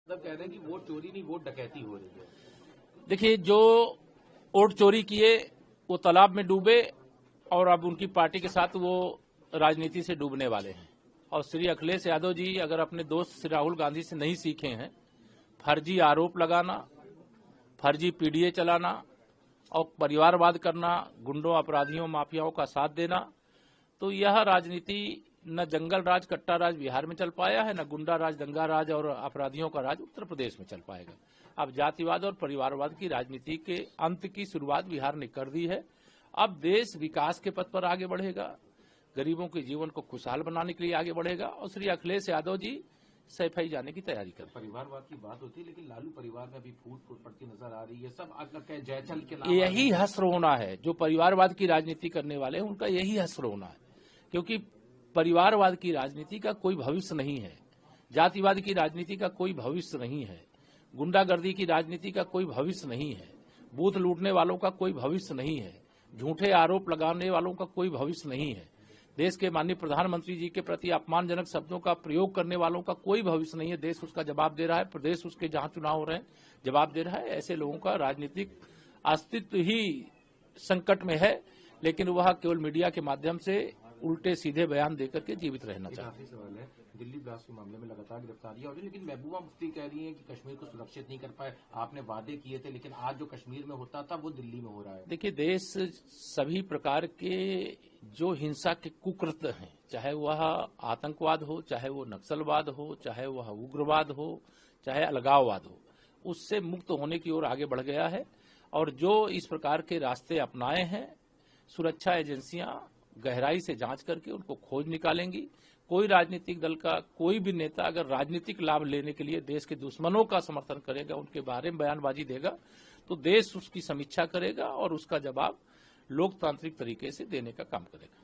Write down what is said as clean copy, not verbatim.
मतलब कह रहे हैं कि वोट चोरी नहीं, वोट डकैती हो रही है। देखिए, जो वोट चोरी किए वो तालाब में डूबे और अब उनकी पार्टी के साथ वो राजनीति से डूबने वाले हैं। और श्री अखिलेश यादव जी अगर अपने दोस्त श्री राहुल गांधी से नहीं सीखे हैं फर्जी आरोप लगाना, फर्जी पीडीए चलाना और परिवारवाद करना, गुंडों, अपराधियों, माफियाओं का साथ देना, तो यह राजनीति न जंगल राज, कट्टा राज बिहार में चल पाया है, न गुंडा राज, दंगा राज और अपराधियों का राज उत्तर प्रदेश में चल पाएगा। अब जातिवाद और परिवारवाद की राजनीति के अंत की शुरुआत बिहार ने कर दी है। अब देश विकास के पथ पर आगे बढ़ेगा, गरीबों के जीवन को खुशहाल बनाने के लिए आगे बढ़ेगा और श्री अखिलेश यादव जी सैफई जाने की तैयारी कर। परिवारवाद की बात होती है, लेकिन लालू परिवार में भी फूट फूट पड़ती नजर आ रही है। सब अगर जयचल के नाम यही हस्र होना है। जो परिवारवाद की राजनीति करने वाले हैं उनका यही हस्र होना है, क्योंकि परिवारवाद की राजनीति का कोई भविष्य नहीं है, जातिवाद की राजनीति का कोई भविष्य नहीं है, गुंडागर्दी की राजनीति का कोई भविष्य नहीं है, बूथ लूटने वालों का कोई भविष्य नहीं है, झूठे आरोप लगाने वालों का कोई भविष्य नहीं है, देश के माननीय प्रधानमंत्री जी के प्रति अपमानजनक शब्दों का प्रयोग करने वालों का कोई भविष्य नहीं है। देश उसका जवाब दे रहा है, प्रदेश उसके जहां चुनाव हो रहे हैं जवाब दे रहा है। ऐसे लोगों का राजनीतिक अस्तित्व ही संकट में है, लेकिन वह केवल मीडिया के माध्यम से उल्टे सीधे बयान देकर के जीवित रहना चाहते हैं। सवाल है, दिल्ली ब्लास्ट के मामले में लगातार गिरफ्तारियां हो रही है, लेकिन महबूबा मुफ्ती कह रही है कि कश्मीर को सुरक्षित नहीं कर पाए। आपने वादे किए थे, लेकिन आज जो कश्मीर में होता था वो दिल्ली में हो रहा है। देखिए, देश सभी प्रकार के जो हिंसा के कुकृत्य हैं, चाहे वह आतंकवाद हो, चाहे वो नक्सलवाद हो, चाहे वह उग्रवाद हो, चाहे अलगाववाद हो, उससे मुक्त होने की ओर आगे बढ़ गया है। और जो इस प्रकार के रास्ते अपनाए हैं, सुरक्षा एजेंसियां गहराई से जांच करके उनको खोज निकालेंगी। कोई राजनीतिक दल का कोई भी नेता अगर राजनीतिक लाभ लेने के लिए देश के दुश्मनों का समर्थन करेगा, उनके बारे में बयानबाजी देगा, तो देश उसकी समीक्षा करेगा और उसका जवाब लोकतांत्रिक तरीके से देने का काम करेगा।